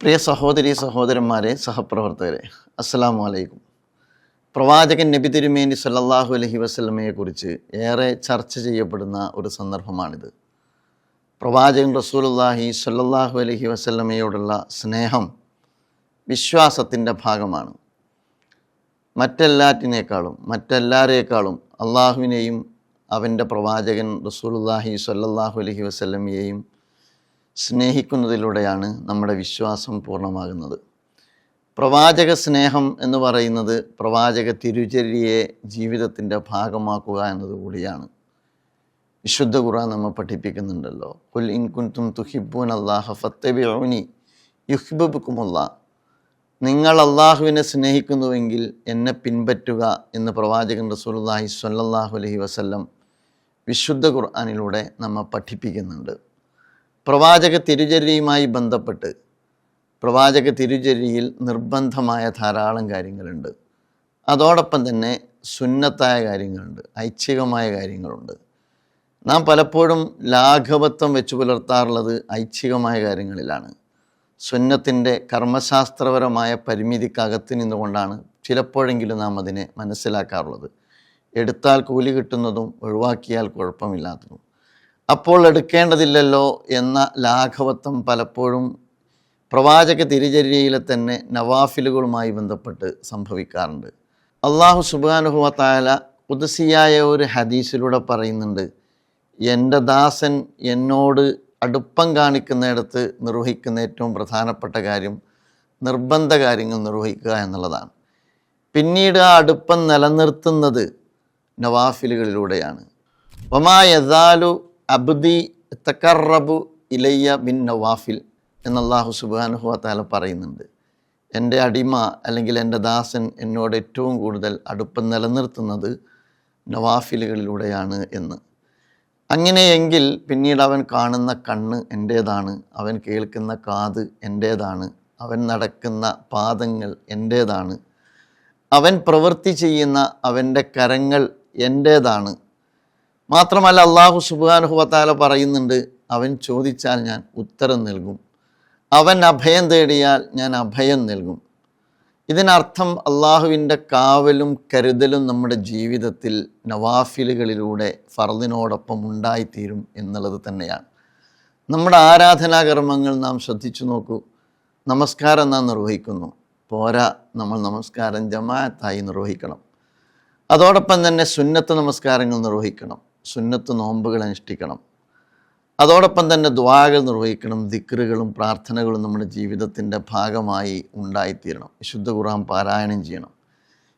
പ്രിയ സഹോദരി സഹോദരന്മാരെ, സഹപ്രവർത്തകരെ, അസ്സലാമു അലൈക്കും. പ്രവാചകൻ നബി തിരുമേനി സല്ലല്ലാഹു അലൈഹി വസല്ലമയെക്കുറിച്ച് ഏറെ ചർച്ച ചെയ്യപ്പെടുന്ന ഒരു സന്ദർഭമാണിത്. പ്രവാചകൻ റസൂലുള്ളാഹി സല്ലല്ലാഹു അലൈഹി വസല്ലമയോടുള്ള സ്നേഹം വിശ്വാസത്തിൻ്റെ ഭാഗമാണ്. മറ്റെല്ലാവരേക്കാളും അള്ളാഹുവിനെയും അവൻ്റെ പ്രവാചകൻ റസൂലുള്ളാഹി സല്ലല്ലാഹു അലൈഹി വസല്ലമയെയും സ്നേഹിക്കുന്നതിലൂടെയാണ് നമ്മുടെ വിശ്വാസം പൂർണ്ണമാകുന്നത്. പ്രവാചക സ്നേഹം എന്ന് പറയുന്നത് പ്രവാചക തിരുചര്യയെ ജീവിതത്തിൻ്റെ ഭാഗമാക്കുക എന്നതുകൂടിയാണ്. വിശുദ്ധ ഖുർആൻ നമ്മെ പഠിപ്പിക്കുന്നുണ്ടല്ലോ, ഖുൽ ഇൻ കുൻതും തുഹിബ്ബൂനല്ലാഹ ഫത്തബിഊനി യുഹ്ബിബുക്കുമുല്ലാഹ്. നിങ്ങൾ അള്ളാഹുവിനെ സ്നേഹിക്കുന്നുവെങ്കിൽ എന്നെ പിൻപറ്റുക എന്ന് പ്രവാചകൻ റസൂലുള്ളാഹി സ്വല്ലല്ലാഹു അലൈഹി വസല്ലം വിശുദ്ധ ഖുർആനിലൂടെ നമ്മെ പഠിപ്പിക്കുന്നുണ്ട്. പ്രവാചക തിരുചര്യയുമായി ബന്ധപ്പെട്ട് പ്രവാചക തിരുചര്യയിൽ നിർബന്ധമായ ധാരാളം കാര്യങ്ങളുണ്ട്. അതോടൊപ്പം തന്നെ സുന്നത്തായ കാര്യങ്ങളുണ്ട്, ഐച്ഛികമായ കാര്യങ്ങളുണ്ട്. നാം പലപ്പോഴും ലാഘവത്വം വെച്ച് പുലർത്താറുള്ളത് ഐച്ഛികമായ കാര്യങ്ങളിലാണ്. സുന്നത്തിൻ്റെ കർമ്മശാസ്ത്രപരമായ പരിമിതിക്കകത്ത് നിന്നുകൊണ്ടാണ് ചിലപ്പോഴെങ്കിലും നാം അതിനെ മനസ്സിലാക്കാറുള്ളത്. എടുത്താൽ കൂലി കിട്ടുന്നതും ഒഴിവാക്കിയാൽ കുഴപ്പമില്ലാത്തതും, അപ്പോൾ എടുക്കേണ്ടതില്ലല്ലോ എന്ന ലാഘവത്വം പലപ്പോഴും പ്രവാചക തിരുചര്യയിലെ തന്നെ നവാഫിലുകളുമായി ബന്ധപ്പെട്ട് സംഭവിക്കാറുണ്ട്. അള്ളാഹു സുബ്ഹാനഹു വ തആല ഖുദ്സിയായ ഒരു ഹദീസിലൂടെ പറയുന്നുണ്ട്, എൻ്റെ ദാസൻ എന്നോട് അടുപ്പം കാണിക്കുന്നിടത്ത് നിർവഹിക്കുന്ന ഏറ്റവും പ്രധാനപ്പെട്ട കാര്യം നിർബന്ധ കാര്യങ്ങൾ നിർവഹിക്കുക എന്നുള്ളതാണ്. പിന്നീട് ആ അടുപ്പം നിലനിർത്തുന്നത് നവാഫിലുകളിലൂടെയാണ്. വമാ യസാലു അബ്ദി തഖറബു ഇലയ്യ ബിൻ നവാഫിൽ എന്ന് അല്ലാഹു സുബ്ഹാനഹു വ തആല പറയുന്നുണ്ട്. എൻ്റെ അടിമ അല്ലെങ്കിൽ എൻ്റെ ദാസൻ എന്നോട് ഏറ്റവും കൂടുതൽ അടുപ്പം നിലനിർത്തുന്നത് നവാഫിലുകളിലൂടെയാണ് എന്ന്. അങ്ങനെയെങ്കിൽ പിന്നീട് അവൻ കാണുന്ന കണ്ണ് എൻ്റേതാണ്, അവൻ കേൾക്കുന്ന കാത് എൻ്റേതാണ്, അവൻ നടക്കുന്ന പാദങ്ങൾ എൻ്റേതാണ്, അവൻ പ്രവൃത്തി ചെയ്യുന്ന അവൻ്റെ കരങ്ങൾ എൻ്റേതാണ്. മാത്രമല്ല അല്ലാഹു സുബ്ഹാനഹു വ തആല പറയുന്നുണ്ട്, അവൻ ചോദിച്ചാൽ ഞാൻ ഉത്തരം നൽകും, അവൻ അഭയം തേടിയാൽ ഞാൻ അഭയം നൽകും. ഇതിനർത്ഥം അള്ളാഹുവിൻ്റെ കാവലും കരുതലും നമ്മുടെ ജീവിതത്തിൽ നവാഫിലുകളിലൂടെ ഫർദിനോടൊപ്പം ഉണ്ടായിത്തീരും എന്നുള്ളത് തന്നെയാണ്. നമ്മുടെ ആരാധനാകർമ്മങ്ങൾ നാം ശ്രദ്ധിച്ചു നോക്കൂ. നമസ്കാരം നാം നിർവഹിക്കുന്നു, പോരാ, നമ്മൾ നമസ്കാരം ജമാഅത്തായി നിർവഹിക്കണം. അതോടൊപ്പം തന്നെ സുന്നത്ത് നമസ്കാരങ്ങൾ നിർവഹിക്കണം, സുന്നത്ത് നോമ്പുകൾ അനുഷ്ഠിക്കണം. അതോടൊപ്പം തന്നെ ദുആകൾ നിർവഹിക്കണം, ദിക്റുകളും പ്രാർത്ഥനകളും നമ്മുടെ ജീവിതത്തിൻ്റെ ഭാഗമായി ഉണ്ടായിത്തീരണം. വിശുദ്ധ ഖുർആൻ പാരായണം ചെയ്യണം.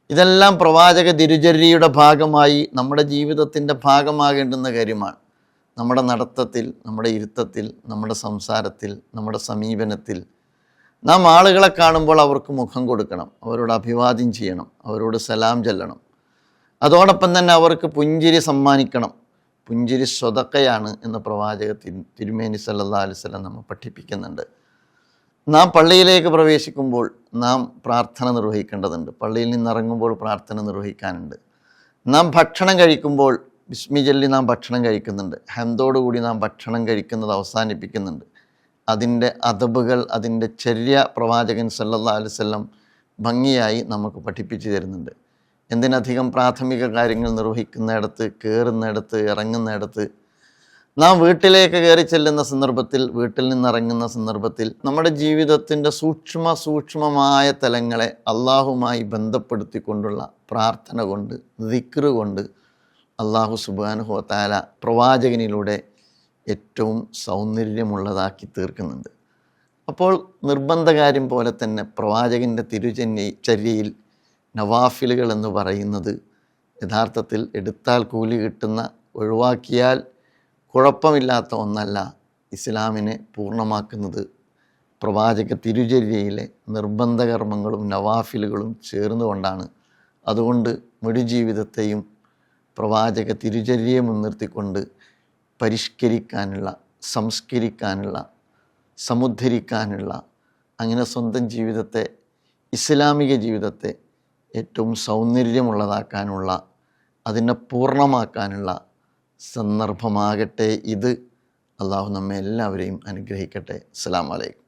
ഇതെല്ലാം പ്രവാചക തിരുചര്യയുടെ ഭാഗമായി നമ്മുടെ ജീവിതത്തിൻ്റെ ഭാഗമാകേണ്ടുന്ന കാര്യമാണ്. നമ്മുടെ നടത്തത്തിൽ, നമ്മുടെ ഇരുത്തത്തിൽ, നമ്മുടെ സംസാരത്തിൽ, നമ്മുടെ സമീപനത്തിൽ നാം ആളുകളെ കാണുമ്പോൾ അവർക്ക് മുഖം കൊടുക്കണം, അവരോട് അഭിവാദ്യം ചെയ്യണം, അവരോട് സലാം ചൊല്ലണം. അതോടൊപ്പം തന്നെ അവർക്ക് പുഞ്ചിരി സമ്മാനിക്കണം. പുഞ്ചിരി സ്വതക്കയാണ് എന്ന് പ്രവാചക തിരുമേനി സല്ലല്ലാഹു അലൈഹി വസല്ലം നമ്മൾ പഠിപ്പിക്കുന്നുണ്ട്. നാം പള്ളിയിലേക്ക് പ്രവേശിക്കുമ്പോൾ നാം പ്രാർത്ഥന നിർവഹിക്കേണ്ടതുണ്ട്. പള്ളിയിൽ നിന്നിറങ്ങുമ്പോൾ പ്രാർത്ഥന നിർവഹിക്കാനുണ്ട്. നാം ഭക്ഷണം കഴിക്കുമ്പോൾ ബിസ്മി ചൊല്ലി നാം ഭക്ഷണം കഴിക്കുന്നുണ്ട്. ഹംദോടുകൂടി നാം ഭക്ഷണം കഴിക്കുന്നത് അവസാനിപ്പിക്കുന്നുണ്ട്. അതിൻ്റെ അദബുകൾ, അതിൻ്റെ ചര്യ പ്രവാചകൻ സല്ലല്ലാഹു അലൈഹി വസല്ലം ഭംഗിയായി നമുക്ക് പഠിപ്പിച്ചു തരുന്നുണ്ട്. എന്തിനധികം പ്രാഥമിക കാര്യങ്ങൾ നിർവഹിക്കുന്നിടത്ത്, കയറുന്നിടത്ത്, ഇറങ്ങുന്നിടത്ത്, നാം വീട്ടിലേക്ക് കയറി ചെല്ലുന്ന സന്ദർഭത്തിൽ, വീട്ടിൽ നിന്നിറങ്ങുന്ന സന്ദർഭത്തിൽ നമ്മുടെ ജീവിതത്തിൻ്റെ സൂക്ഷ്മമായ തലങ്ങളെ അള്ളാഹുമായി ബന്ധപ്പെടുത്തിക്കൊണ്ടുള്ള പ്രാർത്ഥന കൊണ്ട്, ദിക്റ് കൊണ്ട് അള്ളാഹു സുബ്ഹാനഹു വ തആല പ്രവാചകനിലൂടെ ഏറ്റവും സൗന്ദര്യമുള്ളതാക്കി തീർക്കുന്നുണ്ട്. അപ്പോൾ നിർബന്ധ കാര്യം പോലെ തന്നെ പ്രവാചകൻ്റെ തിരുചര്യയിൽ നവാഫിലുകൾ എന്ന് പറയുന്നത് യഥാർത്ഥത്തിൽ എടുത്താൽ കൂലി കിട്ടുന്ന, ഒഴിവാക്കിയാൽ കുഴപ്പമില്ലാത്ത ഒന്നല്ല. ഇസ്ലാമിനെ പൂർണ്ണമാക്കുന്നത് പ്രവാചക തിരുചര്യയിലെ നിർബന്ധ കർമ്മങ്ങളും നവാഫിലുകളും ചേർന്നുകൊണ്ടാണ്. അതുകൊണ്ട് മുഴു ജീവിതത്തെയും പ്രവാചക തിരുചര്യയെ മുൻനിർത്തിക്കൊണ്ട് പരിഷ്കരിക്കാനുള്ള, സംസ്കരിക്കാനുള്ള, സമുദ്ധരിക്കാനുള്ള, അങ്ങനെ സ്വന്തം ജീവിതത്തെ, ഇസ്ലാമിക ജീവിതത്തെ ഏറ്റവും സൗന്ദര്യമുള്ളതാക്കാനുള്ള, അതിനെ പൂർണ്ണമാക്കാനുള്ള സന്ദർഭമാകട്ടെ ഇത്. അള്ളാഹു നമ്മെ എല്ലാവരെയും അനുഗ്രഹിക്കട്ടെ. അസ്സലാമു അലൈക്കും.